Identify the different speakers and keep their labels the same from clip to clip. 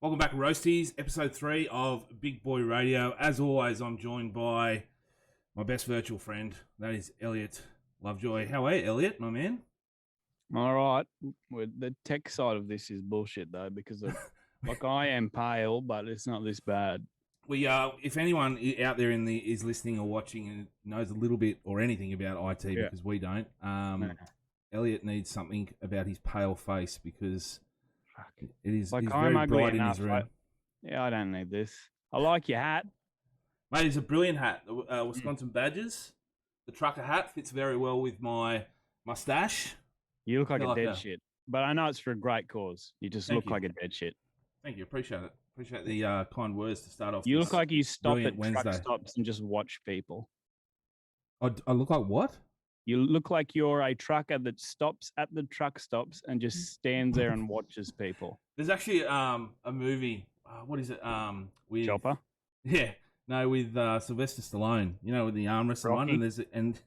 Speaker 1: Welcome back, Roasties, episode 3 of Big Boy Radio. As always, I'm joined by my best virtual friend. That is Elliott Lovejoy. How are you, Elliott, my man?
Speaker 2: All right. Well, the tech side of this is bullshit, though, because of, like, I am pale, but it's not this bad.
Speaker 1: We if anyone out there is listening or watching and knows a little bit or anything about IT, because we don't, Elliott needs something about his pale face because it is
Speaker 2: like,
Speaker 1: it's
Speaker 2: I'm
Speaker 1: very
Speaker 2: ugly
Speaker 1: bright
Speaker 2: enough.
Speaker 1: in his room.
Speaker 2: I don't need this. I like your hat.
Speaker 1: Mate, it's a brilliant hat. The Wisconsin Badgers. The trucker hat fits very well with my mustache.
Speaker 2: You look like a dead shit. But I know it's for a great cause. You just look like a dead shit.
Speaker 1: Thank you. Appreciate it. Appreciate the kind words to start off.
Speaker 2: You look like you stop at
Speaker 1: Wednesday.
Speaker 2: truck stops and just watch people.
Speaker 1: I look like what?
Speaker 2: You look like you're a trucker that stops at the truck stops and just stands there and watches people.
Speaker 1: There's actually a movie. What is it? With
Speaker 2: Chopper?
Speaker 1: Yeah. No, with Sylvester Stallone. You know, with the arm wrestling one. And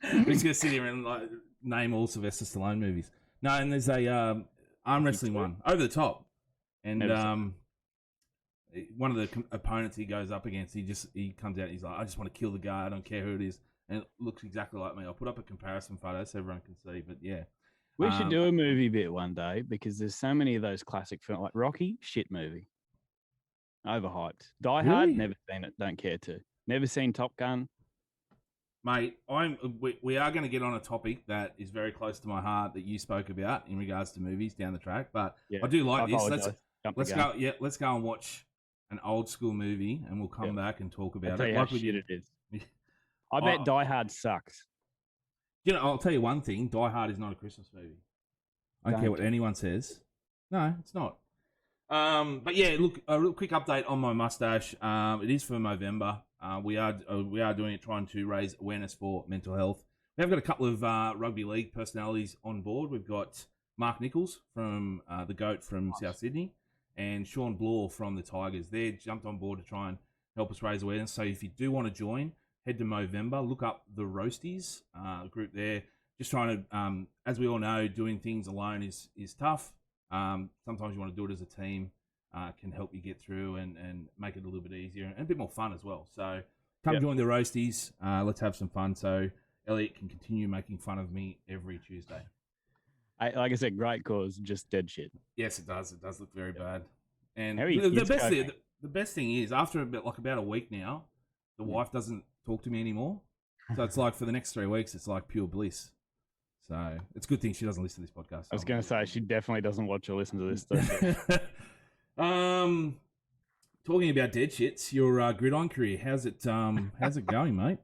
Speaker 1: we're just gonna sit here and like name all Sylvester Stallone movies. No, and there's a arm wrestling one, Over the Top, and one of the opponents he goes up against, he comes out, he's like, I just want to kill the guy, I don't care who it is, and it looks exactly like me. I'll put up a comparison photo so everyone can see, but yeah.
Speaker 2: We should do a movie bit one day because there's so many of those classic films, like Rocky, shit movie. Overhyped. Die Hard, never seen it, don't care to. Never seen Top Gun.
Speaker 1: Mate, we are going to get on a topic that is very close to my heart that you spoke about in regards to movies down the track, but I do like this. Let's go and watch an old school movie, and we'll come back and talk about it.
Speaker 2: How shit it is. I bet Die Hard sucks.
Speaker 1: You know, I'll tell you one thing: Die Hard is not a Christmas movie. I don't care what anyone says. No, it's not. But yeah, look, a real quick update on my mustache. It is for Movember. We are doing it, trying to raise awareness for mental health. We have got a couple of rugby league personalities on board. We've got Mark Nichols from the GOAT from South Sydney, and Sean Blore from the Tigers. They jumped on board to try and help us raise awareness. So if you do want to join, head to Movember, look up the Roasties group there. Just trying to, as we all know, doing things alone is tough. Sometimes you want to do it as a team. Can help you get through and make it a little bit easier and a bit more fun as well. So come join the Roasties. Let's have some fun so Elliott can continue making fun of me every Tuesday.
Speaker 2: Like I said, great cause, just dead shit.
Speaker 1: Yes, it does. It does look very bad. And the best thing is, after about a week now, the wife doesn't talk to me anymore. So it's like for the next 3 weeks, it's like pure bliss. So it's a good thing she doesn't listen to this podcast.
Speaker 2: I was going to say, she definitely doesn't watch or listen to this
Speaker 1: stuff. Talking about dead shits, your gridiron career, how's it going, mate?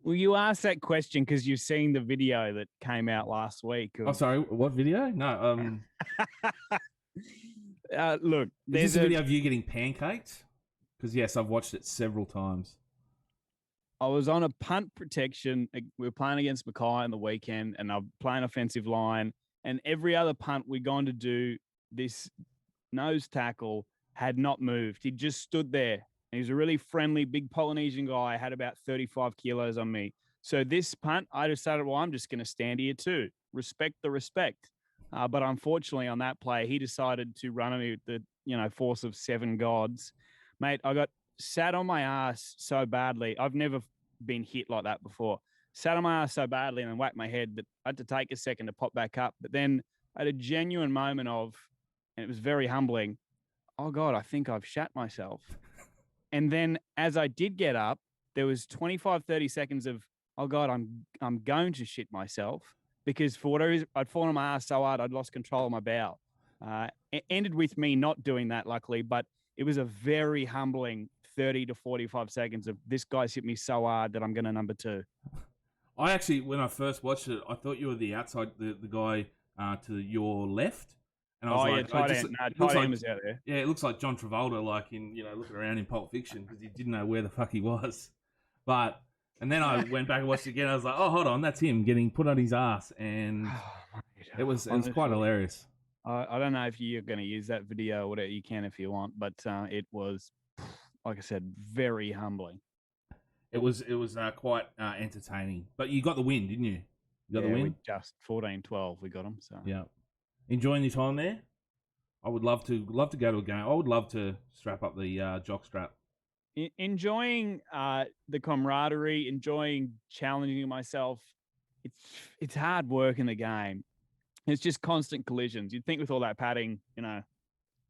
Speaker 2: Well, you asked that question because you've seen the video that came out last week.
Speaker 1: Oh, sorry, what video? No,
Speaker 2: look,
Speaker 1: there's a video of you getting pancaked. Because yes, I've watched it several times.
Speaker 2: I was on a punt protection. We were playing against Mackay on the weekend, and I'm playing offensive line. And every other punt we'd gone to do, this nose tackle had not moved. He just stood there. And he was a really friendly, big Polynesian guy. Had about 35 kilos on me. So this punt, I decided, well, I'm just going to stand here too. Respect the respect. But unfortunately, on that play, he decided to run at me with the force of 7 gods. Mate, I got sat on my ass so badly. I've never been hit like that before. Sat on my ass so badly and then whacked my head that I had to take a second to pop back up. But then I had a genuine moment of, and it was very humbling, oh God, I think I've shat myself. And then as I did get up, there was 25, 30 seconds of, oh God, I'm going to shit myself, because for whatever reason, I'd fallen on my ass so hard, I'd lost control of my bowel. It ended with me not doing that, luckily, but it was a very humbling 30 to 45 seconds of, this guy's hit me so hard that I'm going to number 2.
Speaker 1: I actually, when I first watched it, I thought you were the outside, the guy to your left. And I was
Speaker 2: tight end was out there.
Speaker 1: Yeah, it looks like John Travolta, like in, looking around in Pulp Fiction, because he didn't know where the fuck he was. And then I went back and watched it again. I was like, oh, hold on, that's him getting put on his ass. And it was quite hilarious.
Speaker 2: I don't know if you're going to use that video or whatever. You can if you want, but it was, like I said, very humbling.
Speaker 1: It was quite entertaining. But you got the win, didn't you? You got the win?
Speaker 2: Just 14-12, we got them. So
Speaker 1: yeah. Enjoying your time there? I would love to go to a game. I would love to strap up the jock strap.
Speaker 2: Enjoying the camaraderie, enjoying challenging myself. It's hard work in the game. It's just constant collisions. You'd think with all that padding,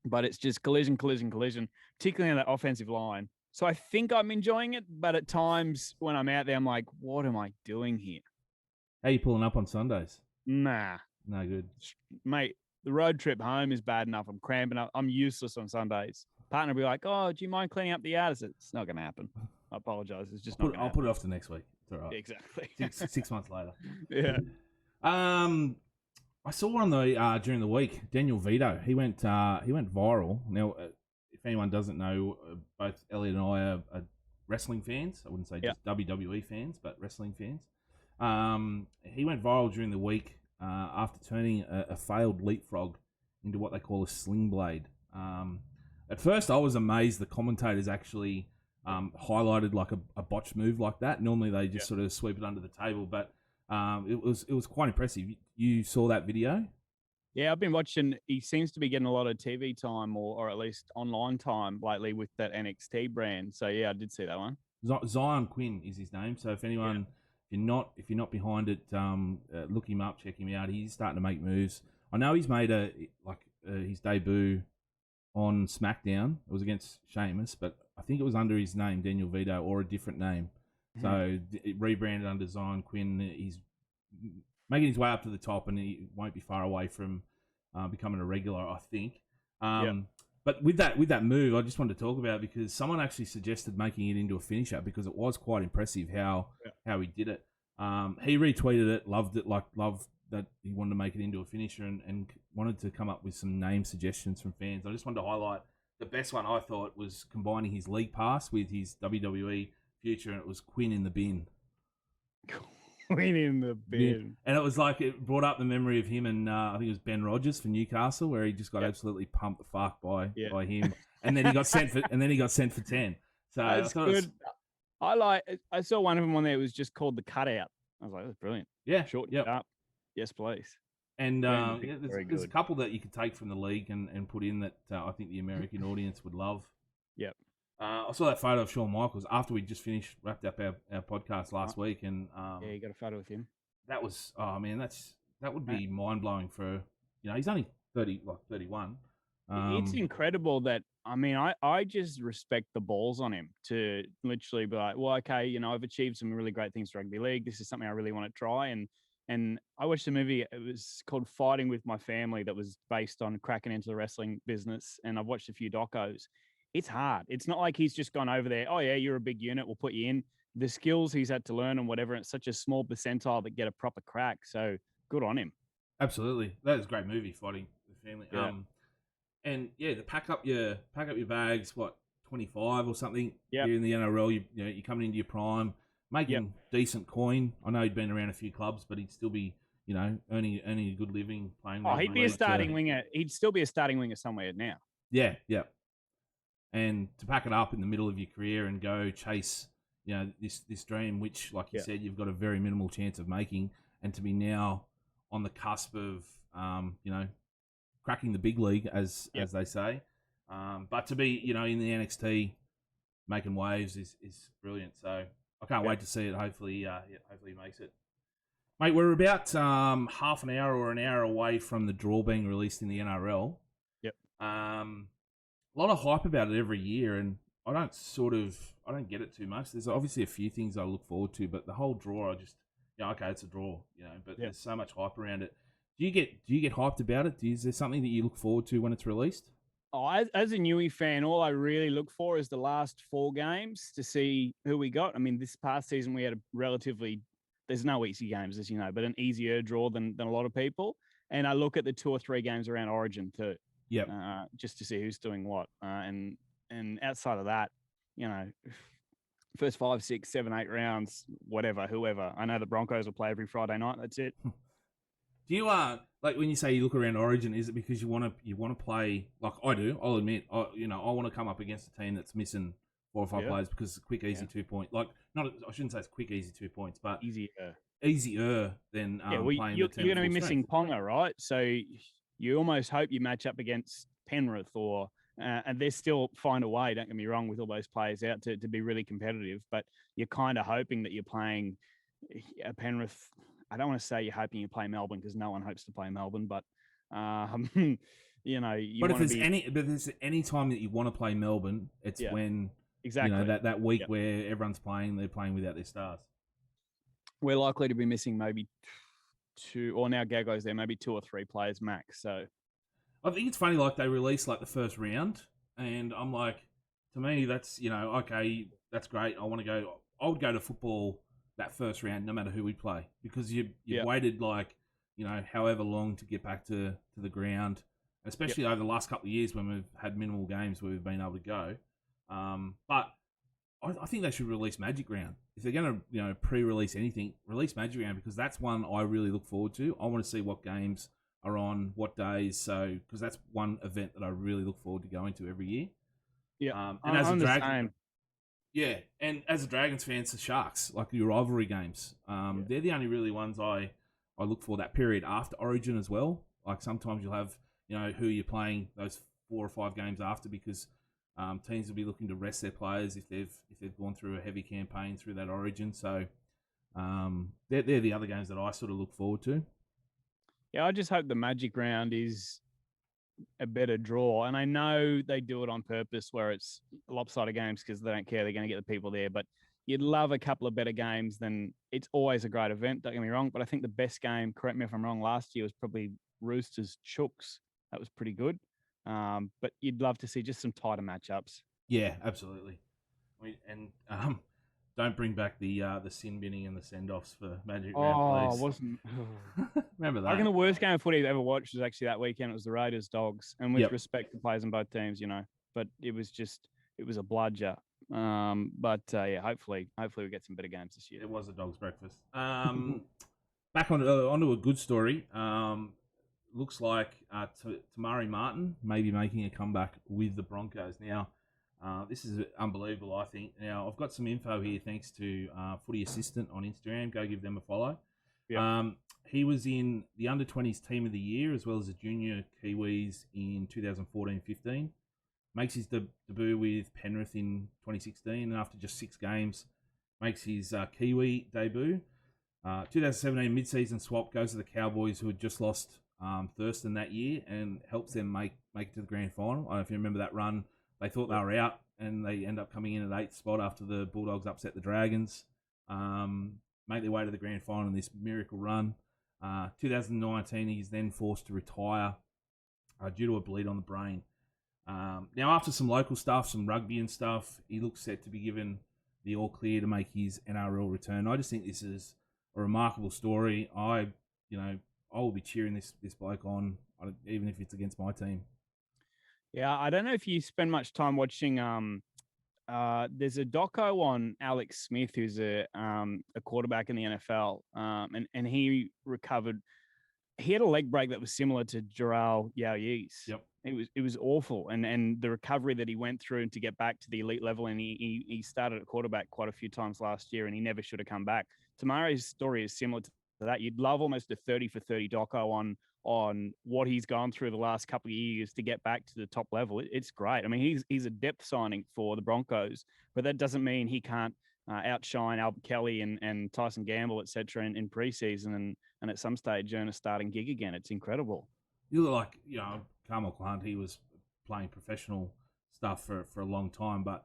Speaker 2: but it's just collision, particularly on that offensive line. So I think I'm enjoying it, but at times when I'm out there, I'm like, what am I doing here?
Speaker 1: How you pulling up on Sundays?
Speaker 2: Nah.
Speaker 1: No good.
Speaker 2: Mate, the road trip home is bad enough. I'm cramping up. I'm useless on Sundays. Partner will be like, oh, do you mind cleaning up the yard? It's not going to happen. I apologize. It's just not going to happen.
Speaker 1: I'll put it off to next week. It's all right.
Speaker 2: Exactly.
Speaker 1: 6 months later.
Speaker 2: Yeah.
Speaker 1: I saw one during the week. Daniel Vidot. He went viral. Now, if anyone doesn't know, both Elliot and I are wrestling fans. I wouldn't say just WWE fans, but wrestling fans. He went viral during the week after turning a failed leapfrog into what they call a sling blade. At first, I was amazed the commentators actually highlighted like a botched move like that. Normally, they just sort of sweep it under the table, but it was quite impressive. You saw that video?
Speaker 2: Yeah, I've been watching. He seems to be getting a lot of TV time or at least online time lately with that NXT brand. So yeah, I did see that one.
Speaker 1: Zion Quinn is his name. So if anyone, if you're not behind it, look him up, check him out. He's starting to make moves. I know he's made his debut on SmackDown. It was against Sheamus, but I think it was under his name, Daniel Vidot, or a different name. So it rebranded under Zion Quinn. He's making his way up to the top, and he won't be far away from becoming a regular, I think. But with that move, I just wanted to talk about it because someone actually suggested making it into a finisher because it was quite impressive how he did it. He retweeted it, loved that he wanted to make it into a finisher and wanted to come up with some name suggestions from fans. I just wanted to highlight the best one I thought was combining his league pass with his WWE future, and it was Quinn in the bin.
Speaker 2: Quinn in the bin.
Speaker 1: And it was like, it brought up the memory of him and I think it was Ben Rogers for Newcastle, where he just got absolutely pumped the fuck by him. And then he got sent for 10. So
Speaker 2: that's good. I saw one of them on there. It was just called the cutout. I was like, that's brilliant.
Speaker 1: Yeah.
Speaker 2: Shorten it up. Yes, please.
Speaker 1: And there's a couple that you could take from the league and put in that I think the American audience would love.
Speaker 2: Yep.
Speaker 1: I saw that photo of Shawn Michaels after we just wrapped up our podcast last week, and
Speaker 2: you got a photo with him.
Speaker 1: That was that would be mind blowing for he's only 31.
Speaker 2: It's incredible that I just respect the balls on him to literally be like, well, okay, I've achieved some really great things for rugby league. This is something I really want to try, and I watched a movie. It was called Fighting with My Family that was based on cracking into the wrestling business, and I've watched a few docos. It's hard. It's not like he's just gone over there. Oh yeah, you're a big unit. We'll put you in. The skills he's had to learn and whatever. It's such a small percentile that get a proper crack. So good on him.
Speaker 1: Absolutely, that is a great movie, Fighting with Family.
Speaker 2: Yeah.
Speaker 1: And to pack up your bags. 25 or something.
Speaker 2: Yeah.
Speaker 1: You're in the NRL. You're coming into your prime, making decent coin. I know he'd been around a few clubs, but he'd still be earning a good living playing.
Speaker 2: Oh, he'd be a starting winger. He'd still be a starting winger somewhere now.
Speaker 1: Yeah. And to pack it up in the middle of your career and go chase, this dream, which, like you said, you've got a very minimal chance of making, and to be now on the cusp of, cracking the big league, as they say. But to be, in the NXT making waves is brilliant. So I can't wait to see it. Hopefully, hopefully he makes it. Mate, we're about half an hour or an hour away from the draw being released in the NRL.
Speaker 2: Yep.
Speaker 1: A lot of hype about it every year, and I don't get it too much. There's obviously a few things I look forward to, but the whole draw, I just, okay, it's a draw, but there's so much hype around it. Do you get hyped about it? Is there something that you look forward to when it's released?
Speaker 2: Oh, as a Newey fan, all I really look for is the last 4 games to see who we got. I mean, this past season we had there's no easy games, as you know, but an easier draw than a lot of people. And I look at the 2 or 3 games around Origin too.
Speaker 1: Yeah.
Speaker 2: Just to see who's doing what. And outside of that, first 5, 6, 7, 8 rounds, whoever. I know the Broncos will play every Friday night. That's it.
Speaker 1: Do you like when you say you look around Origin? Is it because you want to play like I do? I'll admit, I want to come up against a team that's missing 4 or 5 players because it's a quick, easy 2 point. Like I shouldn't say it's quick, easy 2 points, but easier than playing.
Speaker 2: You're going to be missing Ponga, right? So you almost hope you match up against Penrith or and they still find a way, don't get me wrong, with all those players out to be really competitive. But you're kind of hoping that you're playing a Penrith. I don't want to say you're hoping you play Melbourne because no one hopes to play Melbourne, but you know, you
Speaker 1: But
Speaker 2: want to be
Speaker 1: but there's any time that you want to play Melbourne, it's when
Speaker 2: exactly
Speaker 1: that week where everyone's playing, they're playing without their stars.
Speaker 2: We're likely to be missing maybe two, or now Gago's there, maybe 2 or 3 players max. So
Speaker 1: I think it's funny, like they released like the first round, and I'm like, to me, that's okay, that's great. I want to go. I would go to football that first round, no matter who we play, because you've waited like however long to get back to the ground, especially over the last couple of years when we've had minimal games where we've been able to go. But I think they should release Magic Round. If they're going to pre-release anything, release Magic Round, because that's one I really look forward to. I want to see what games are on what days, so because that's one event that I really look forward to going to every year.
Speaker 2: Yeah,
Speaker 1: and as a Dragon, and as a Dragons fan, it's the Sharks, like your rivalry games. They're the only really ones I look for that period after Origin as well. Like sometimes you'll have who you're playing those 4 or 5 games after, because teams will be looking to rest their players if they've gone through a heavy campaign through that Origin. So they're the other games that I sort of look forward to.
Speaker 2: Yeah, I just hope the Magic Round is a better draw. And I know they do it on purpose where it's lopsided games because they don't care. They're going to get the people there. But you'd love a couple of better games than it's always a great event. Don't get me wrong. But I think the best game, correct me if I'm wrong, last year was probably Roosters Chooks. That was pretty good. But you'd love to see just some tighter matchups.
Speaker 1: Yeah, absolutely. Don't bring back the sin binning and the send-offs for Magic Round, please.
Speaker 2: Wasn't...
Speaker 1: Remember that?
Speaker 2: I reckon the worst game of footy I've ever watched was actually that weekend. It was the Raiders Dogs, and with respect to players in both teams, but it was a bludger. Hopefully we get some better games this year.
Speaker 1: It was a dog's breakfast. Back onto a good story. Looks like Tamari Martin may be making a comeback with the Broncos now. This is unbelievable, I think. Now, I've got some info here thanks to Footy Assistant on Instagram. Go give them a follow. Yep. He was in the Under-20s Team of the Year as well as the Junior Kiwis in 2014-15. Makes his debut with Penrith in 2016, and after just 6 games, makes his Kiwi debut. 2017 mid-season swap goes to the Cowboys, who had just lost Thurston that year, and helps them make it to the grand final. I don't know if you remember that run. They thought they were out, and they end up coming in at 8th spot after the Bulldogs upset the Dragons. Make their way to the grand final in this miracle run. 2019, he's then forced to retire due to a bleed on the brain. Now, after some local stuff, some rugby and stuff, he looks set to be given the all clear to make his NRL return. I just think this is a remarkable story. I will be cheering this bloke on, even if it's against my team.
Speaker 2: Yeah, I don't know if you spend much time watching. There's a doco on Alex Smith, who's a quarterback in the NFL, and he recovered. He had a leg break that was similar to Jarrell Yaoyi's.
Speaker 1: Yep.
Speaker 2: It was awful, and the recovery that he went through and to get back to the elite level, and he started at quarterback quite a few times last year, and he never should have come back. Tamari's story is similar to that. You'd love almost a 30 for 30 doco on what he's gone through the last couple of years to get back to the top level. It's great. I mean, he's a depth signing for the Broncos, but that doesn't mean he can't outshine Albert Kelly and Tyson Gamble, et cetera, in preseason and at some stage earn a starting gig again. It's incredible.
Speaker 1: You look like, Carmichael Hunt, he was playing professional stuff for a long time, but,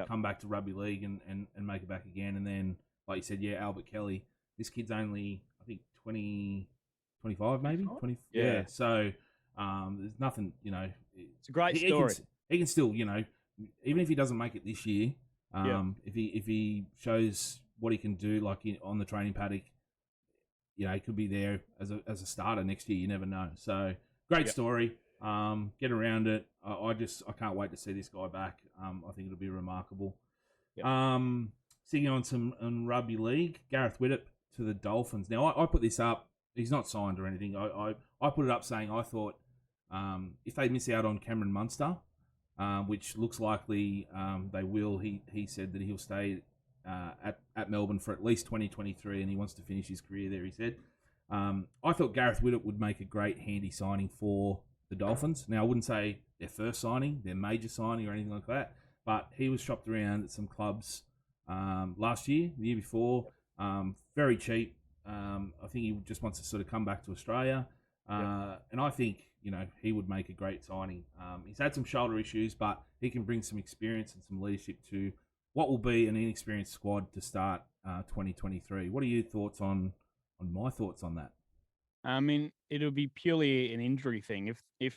Speaker 1: come back to rugby league and make it back again. And then, like you said, Albert Kelly, this kid's only, I think, 25 maybe? 20. Yeah. So there's nothing,
Speaker 2: It's a great story.
Speaker 1: He can still, even if he doesn't make it this year, if he shows what he can do, like on the training paddock, he could be there as a starter next year. You never know. So great story. Get around it. I can't wait to see this guy back. I think it'll be remarkable.
Speaker 2: Yep.
Speaker 1: Sticking on some rugby league, Gareth Widdop to the Dolphins. Now I put this up. He's not signed or anything. I put it up saying I thought if they miss out on Cameron Munster, which looks likely they will, he said that he'll stay at Melbourne for at least 2023, and he wants to finish his career there, he said. I thought Gareth Widdop would make a great handy signing for the Dolphins. Now, I wouldn't say their first signing, their major signing or anything like that, but he was shopped around at some clubs last year, the year before, very cheap. I think he just wants to sort of come back to Australia. And I think, he would make a great signing. He's had some shoulder issues, but he can bring some experience and some leadership to what will be an inexperienced squad to start 2023. What are your thoughts on my thoughts on that?
Speaker 2: I mean, it'll be purely an injury thing if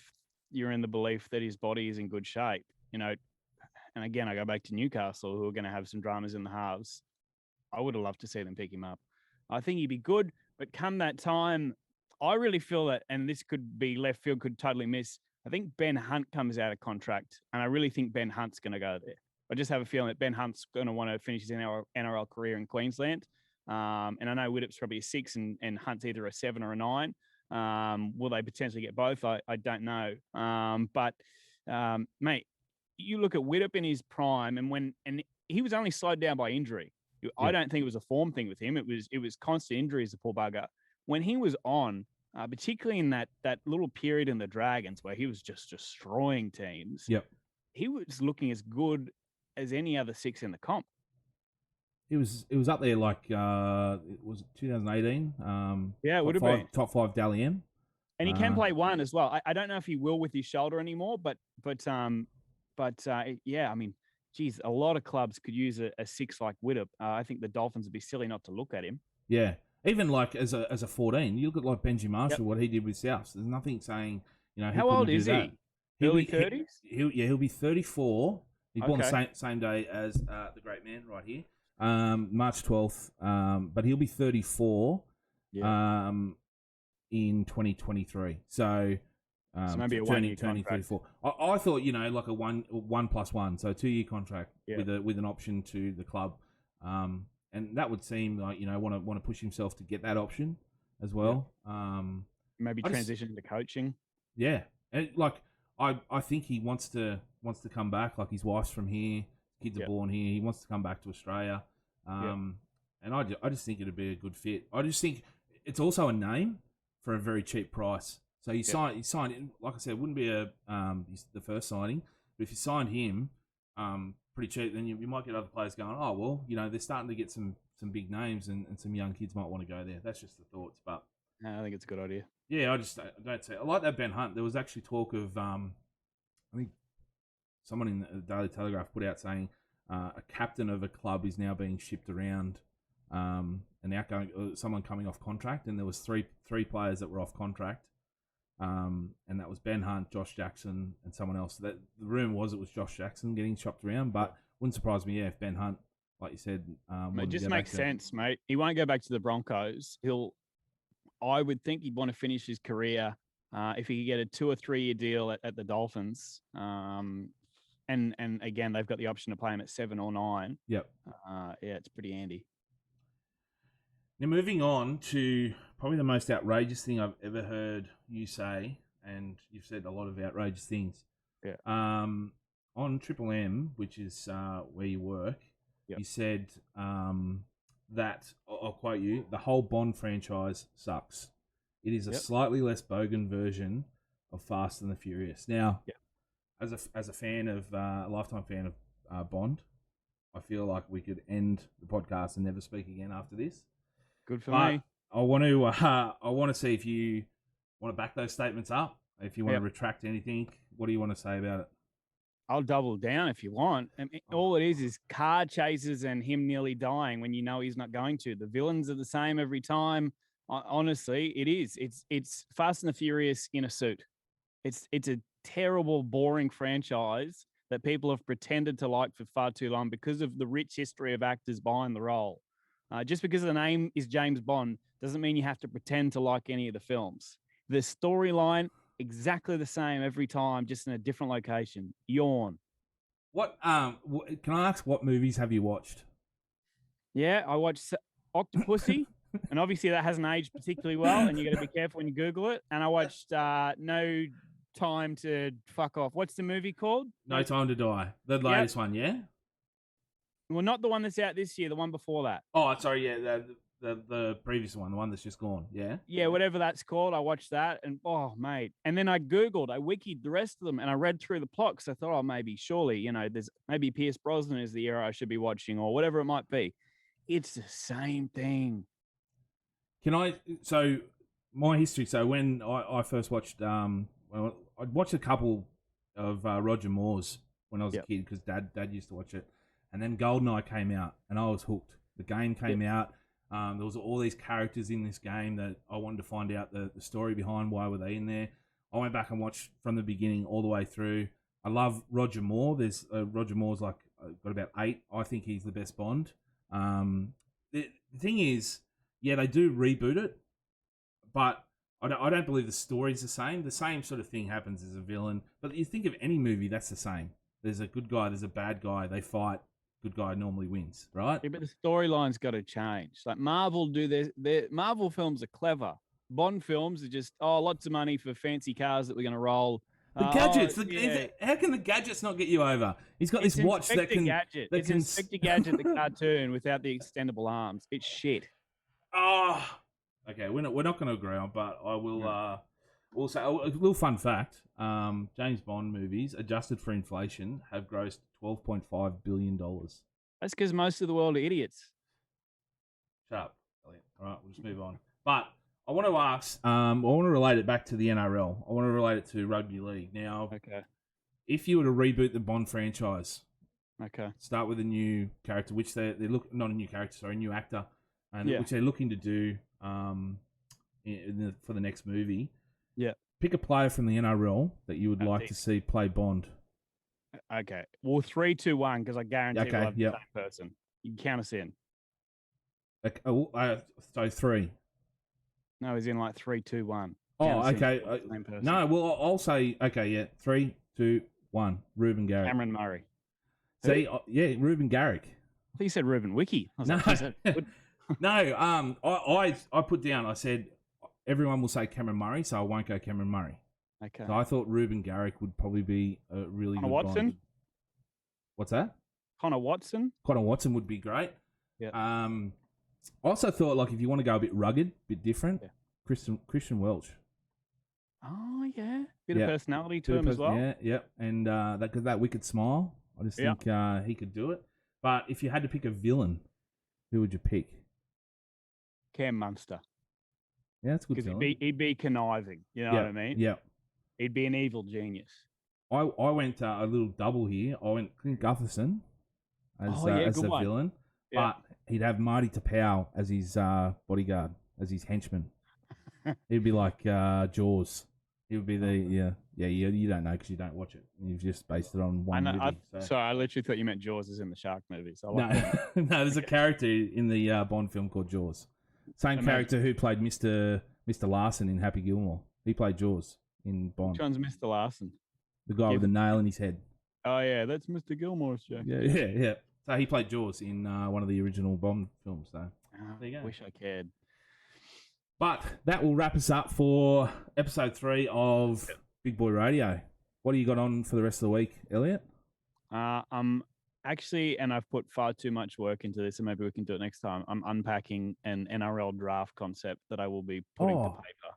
Speaker 2: you're in the belief that his body is in good shape, And again, I go back to Newcastle, who are going to have some dramas in the halves. I would have loved to see them pick him up. I think he'd be good, but come that time, I really feel that, and this could be left field, could totally miss. I think Ben Hunt comes out of contract, and I really think Ben Hunt's going to go there. I just have a feeling that Ben Hunt's going to want to finish his NRL career in Queensland. And I know Widdop's probably a 6 and Hunt's either a 7 or a 9. Will they potentially get both? I don't know. But mate, you look at Widdop in his prime, and he was only slowed down by injury. I don't think it was a form thing with him. It was constant injuries, the poor bugger. When he was on, particularly in that little period in the Dragons where he was just destroying teams, he was looking as good as any other 6 in the comp.
Speaker 1: It was up there like it was 2018.
Speaker 2: It would have been
Speaker 1: top 5 Dally M.
Speaker 2: And he can play one as well. I don't know if he will with his shoulder anymore, but yeah, I mean, geez, a lot of clubs could use a 6 like Widdop. I think the Dolphins would be silly not to look at him.
Speaker 1: Yeah, even like as a 14, you look at like Benji Marshall, what he did with Souths. There's nothing saying,
Speaker 2: how old is he? Early 30s?
Speaker 1: He'll be 34. He's born the same day as the great man right here, March 12th. But he'll be 34 in 2023. So
Speaker 2: maybe a
Speaker 1: turning
Speaker 2: 1-year
Speaker 1: 34. I thought, like a 1+1, so a 2-year contract with an option to the club. And that would seem like, want to push himself to get that option as well.
Speaker 2: Maybe transition into coaching.
Speaker 1: Yeah. And I think he wants to come back. Like, his wife's from here, kids are born here. He wants to come back to Australia. And I just think it'd be a good fit. I just think it's also a name for a very cheap price. So you signed, like I said, it wouldn't be the first signing, but if you signed him pretty cheap, then you might get other players going, oh, well, they're starting to get some big names and some young kids might want to go there. That's just the thoughts. But
Speaker 2: I think it's a good idea.
Speaker 1: Yeah, I don't say. I like that Ben Hunt. There was actually talk of, I think someone in the Daily Telegraph put out saying a captain of a club is now being shipped around, someone coming off contract, and there was three players that were off contract. And that was Ben Hunt, Josh Jackson, and someone else. The rumour was it was Josh Jackson getting shopped around, but wouldn't surprise me, if Ben Hunt, like you said...
Speaker 2: it just makes sense, mate. He won't go back to the Broncos. I would think he'd want to finish his career if he could get a 2 or 3 year deal at the Dolphins. And again, they've got the option to play him at 7 or 9.
Speaker 1: Yep.
Speaker 2: It's pretty handy.
Speaker 1: Now, moving on to probably the most outrageous thing I've ever heard you say, and you've said a lot of outrageous things.
Speaker 2: Yeah.
Speaker 1: On Triple M, which is where you work, you said that, I'll quote you, the whole Bond franchise sucks. It is a slightly less bogan version of Fast and the Furious. Now, as a fan of, a lifetime fan of Bond, I feel like we could end the podcast and never speak again after this.
Speaker 2: Good for me.
Speaker 1: I want to see if you want to back those statements up. If you want to retract anything, what do you want to say about it?
Speaker 2: I'll double down if you want. I mean, all it is car chases and him nearly dying when you know he's not going to. The villains are the same every time. Honestly, it is. It's Fast and the Furious in a suit. It's a terrible, boring franchise that people have pretended to like for far too long because of the rich history of actors behind the role. Just because the name is James Bond doesn't mean you have to pretend to like any of the films. The storyline, exactly the same every time, just in a different location. Yawn.
Speaker 1: What? Can I ask, what movies have you watched?
Speaker 2: Yeah, I watched Octopussy, and obviously that hasn't aged particularly well, and you got to be careful when you Google it. And I watched No Time to Fuck Off. What's the movie called?
Speaker 1: No Time to Die. The latest one, yeah?
Speaker 2: Well, not the one that's out this year, the one before that.
Speaker 1: Oh, sorry, yeah, the previous one, the one that's just gone. Yeah.
Speaker 2: Yeah, whatever that's called. I watched that and oh, mate. And then I wikied the rest of them and I read through the plot because I thought, oh, maybe, surely, there's maybe Pierce Brosnan is the era I should be watching or whatever it might be. It's the same thing.
Speaker 1: So my history, so when I first watched, I'd watched a couple of Roger Moore's when I was a kid because Dad used to watch it. And then GoldenEye came out and I was hooked. The game came out. There was all these characters in this game that I wanted to find out the story behind why were they in there. I went back and watched from the beginning all the way through. I love Roger Moore. There's Roger Moore's got about 8. I think he's the best Bond. The thing is, yeah, they do reboot it, but I don't believe the story's the same. The same sort of thing happens as a villain. But you think of any movie, that's the same. There's a good guy, there's a bad guy, they fight. Good guy normally wins, right?
Speaker 2: Yeah, but the storyline's got to change. Like Marvel their Marvel films are clever. Bond films are just, lots of money for fancy cars that we're going to roll.
Speaker 1: The gadgets. How can the gadgets not get you over? He's got this watch that can...
Speaker 2: Gadget. It's Inspector Gadget, the cartoon, without the extendable arms. It's shit.
Speaker 1: Oh, okay. We're not going to agree on, but I will... We'll say a little fun fact: James Bond movies, adjusted for inflation, have grossed $12.5 billion.
Speaker 2: That's because most of the world are idiots.
Speaker 1: Shut up, Elliot. All right, we'll just move on. But I want to ask. I want to relate it back to the NRL. I want to relate it to rugby league. Now, if you were to reboot the Bond franchise, start with a new character, which they look not a new character, sorry, a new actor, and which they're looking to do for the next movie.
Speaker 2: Yeah.
Speaker 1: Pick a player from the NRL that you would like to see play Bond.
Speaker 2: Okay. Well, 3, 2, 1, because I guarantee we'll have the same person. You can count us in.
Speaker 1: So 3.
Speaker 2: No, he's in like 3, 2, 1.
Speaker 1: Oh, okay. No, well, I'll say, 3, 2, 1. Ruben Garrick.
Speaker 2: Cameron Murray.
Speaker 1: See, Ruben Garrick.
Speaker 2: I think you said Ruben Wiki.
Speaker 1: No, I put down, I said, everyone will say Cameron Murray, so I won't go Cameron Murray.
Speaker 2: Okay.
Speaker 1: So I thought Ruben Garrick would probably be a really good
Speaker 2: Watson?
Speaker 1: Bond. What's that?
Speaker 2: Connor Watson?
Speaker 1: Connor Watson would be great.
Speaker 2: Yeah.
Speaker 1: I also thought, if you want to go a bit rugged, a bit different, Christian Welch.
Speaker 2: Oh, yeah. Bit of personality to him as well.
Speaker 1: Yeah. And that wicked smile, I just think he could do it. But if you had to pick a villain, who would you pick?
Speaker 2: Cam Munster.
Speaker 1: Yeah, that's good.
Speaker 2: Because he'd be conniving. You know what I mean?
Speaker 1: Yeah.
Speaker 2: He'd be an evil genius.
Speaker 1: I went a little double here. I went Clint Gutherson as the villain, but he'd have Marty Tapau as his bodyguard, as his henchman. He'd be like Jaws. He would be you don't know because you don't watch it. You've just based it on one movie.
Speaker 2: Sorry, I literally thought you meant Jaws as in the shark movie. So
Speaker 1: no, there's a character in the Bond film called Jaws. Same character who played Mr. Larson in Happy Gilmore. He played Jaws in Bond.
Speaker 2: Which one's Mr. Larson?
Speaker 1: The guy with the nail in his head.
Speaker 2: Oh, yeah, that's Mr. Gilmore's joke.
Speaker 1: Yeah. So he played Jaws in one of the original Bond films. So there you go.
Speaker 2: Wish I cared.
Speaker 1: But that will wrap us up for episode 3 of Big Boy Radio. What do you got on for the rest of the week, Elliot?
Speaker 2: Actually, and I've put far too much work into this, and maybe we can do it next time. I'm unpacking an NRL draft concept that I will be putting to paper.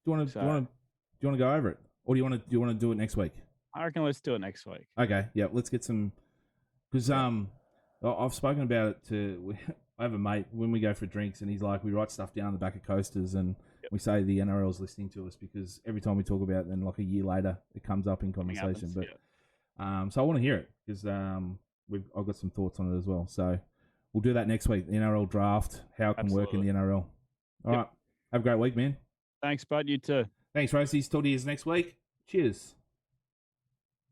Speaker 1: Do you want to go over it, or do you want to do it next week?
Speaker 2: I reckon let's do it next week.
Speaker 1: Okay, yeah, let's get some. Because I've spoken about it to. I have a mate when we go for drinks, and he's like, we write stuff down the back of coasters, and we say the NRL's listening to us because every time we talk about it, then like a year later, it comes up in conversation. So I want to hear it because I've got some thoughts on it as well. So we'll do that next week. The NRL draft, how it can work in the NRL. All right. Have a great week, man.
Speaker 2: Thanks, bud. You too.
Speaker 1: Thanks, Rosie. Talk to you next week. Cheers.